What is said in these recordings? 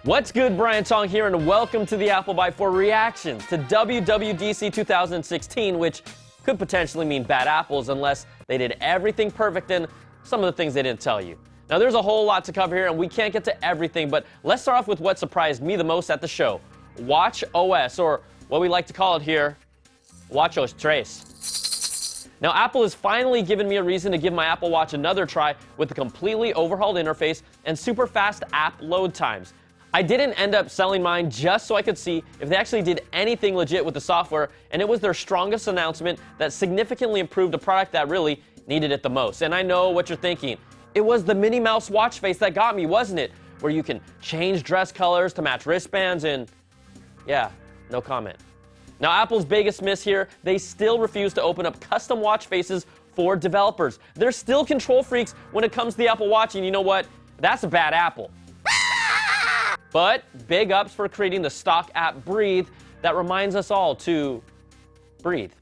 What's good, Brian Tong here, and welcome to the Apple Byte for reactions to WWDC 2016, which could potentially mean bad apples unless they did everything perfect and some of the things they didn't tell you. Now, there's a whole lot to cover here, and we can't get to everything, but let's start off with what surprised me the most at the show. WatchOS, or what we like to call it here, WatchOS Trace. Now, Apple has finally given me a reason to give my Apple Watch another try with a completely overhauled interface and super fast app load times. I didn't end up selling mine just so I could see if they actually did anything legit with the software, and it was their strongest announcement that significantly improved a product that really needed it the most. And I know what you're thinking. It was the Minnie Mouse watch face that got me, wasn't it? Where you can change dress colors to match wristbands and... yeah, no comment. Now, Apple's biggest miss here, they still refuse to open up custom watch faces for developers. They're still control freaks when it comes to the Apple Watch, and you know what? That's a bad apple. But big ups for creating the stock app Breathe that reminds us all to breathe.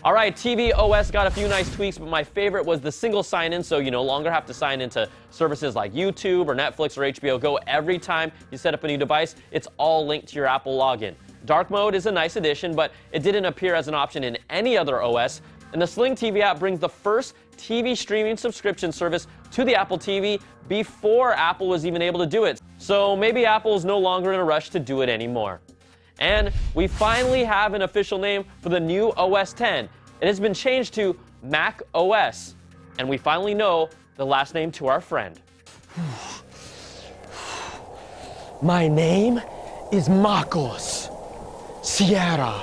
All right, tvOS got a few nice tweaks, but my favorite was the single sign-in, so you no longer have to sign into services like YouTube or Netflix or HBO Go every time you set up a new device. It's all linked to your Apple login. Dark mode is a nice addition, but it didn't appear as an option in any other OS. And the Sling TV app brings the first TV streaming subscription service to the Apple TV before Apple was even able to do it. So maybe Apple's no longer in a rush to do it anymore. And we finally have an official name for the new OS X. It has been changed to macOS. And we finally know the last name to our friend. My name is MacOS. Sierra.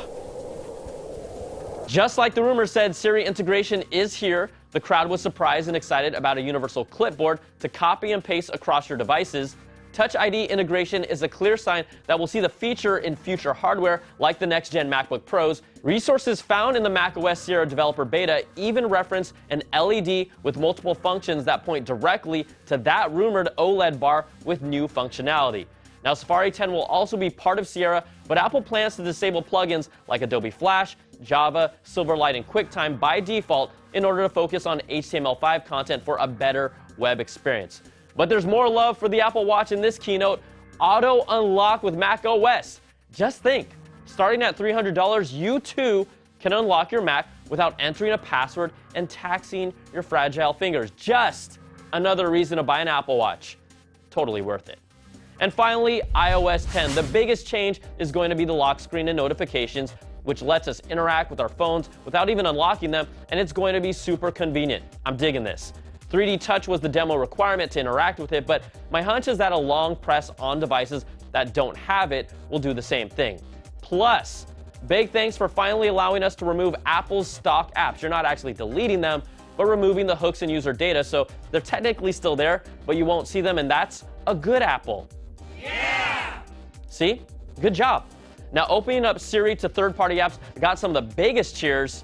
Just like the rumor said, Siri integration is here. The crowd was surprised and excited about a universal clipboard to copy and paste across your devices. Touch ID integration is a clear sign that we'll see the feature in future hardware like the next-gen MacBook Pros. Resources found in the macOS Sierra developer beta even reference an LED with multiple functions that point directly to that rumored OLED bar with new functionality. Now, Safari 10 will also be part of Sierra, but Apple plans to disable plugins like Adobe Flash, Java, Silverlight, and QuickTime by default in order to focus on HTML5 content for a better web experience. But there's more love for the Apple Watch in this keynote. Auto unlock with macOS. Just think, starting at $300, you too can unlock your Mac without entering a password and taxing your fragile fingers. Just another reason to buy an Apple Watch. Totally worth it. And finally, iOS 10. The biggest change is going to be the lock screen and notifications, which lets us interact with our phones without even unlocking them, and it's going to be super convenient. I'm digging this. 3D Touch was the demo requirement to interact with it, but my hunch is that a long press on devices that don't have it will do the same thing. Plus, big thanks for finally allowing us to remove Apple's stock apps. You're not actually deleting them, but removing the hooks and user data, so they're technically still there, but you won't see them, and that's a good Apple. Yeah! See? Good job. Now, opening up Siri to third-party apps got some of the biggest cheers.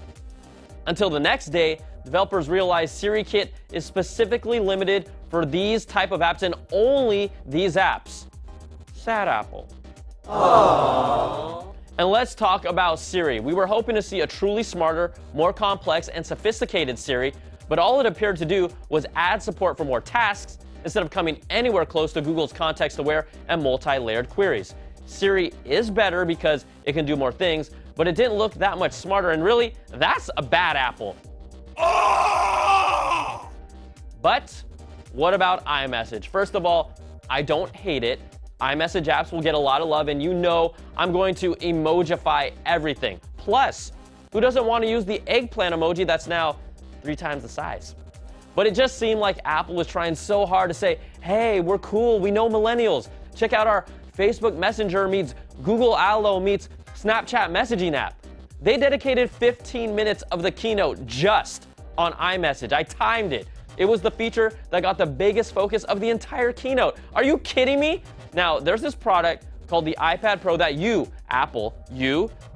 Until the next day, developers realized Siri Kit is specifically limited for these type of apps and only these apps. Sad Apple. Aww. And let's talk about Siri. We were hoping to see a truly smarter, more complex, and sophisticated Siri, but all it appeared to do was add support for more tasks instead of coming anywhere close to Google's context-aware and multi-layered queries. Siri is better because it can do more things, but it didn't look that much smarter, and really, that's a bad apple. Oh! But what about iMessage? First of all, I don't hate it. iMessage apps will get a lot of love, and you know I'm going to emojify everything. Plus, who doesn't want to use the eggplant emoji that's now 3 times the size? But it just seemed like Apple was trying so hard to say, hey, we're cool, we know millennials. Check out our Facebook Messenger meets Google Allo meets Snapchat messaging app. They dedicated 15 minutes of the keynote just on iMessage. I timed it. It was the feature that got the biggest focus of the entire keynote. Are you kidding me? Now, there's this product called the iPad Pro that you, Apple,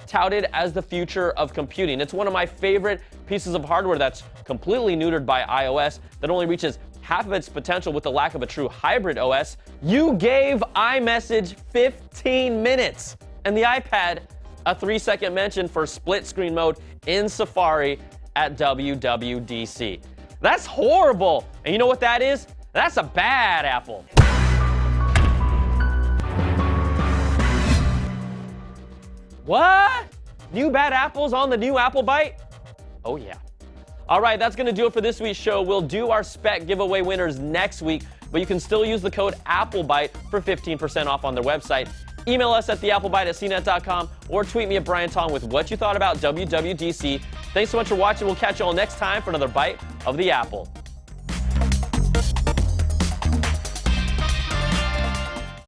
touted as the future of computing. It's one of my favorite pieces of hardware that's completely neutered by iOS, that only reaches half of its potential with the lack of a true hybrid OS. You gave iMessage 15 minutes and the iPad a 3-second mention for split screen mode in Safari at WWDC. That's horrible. And you know what that is? That's a bad apple. What? New bad apples on the new Apple Byte? Oh, yeah. All right, that's going to do it for this week's show. We'll do our spec giveaway winners next week, but you can still use the code AppleByte for 15% off on their website. Email us at theapplebyte@cnet.com or tweet me at Brian Tong with what you thought about WWDC. Thanks so much for watching. We'll catch you all next time for another Bite of the Apple.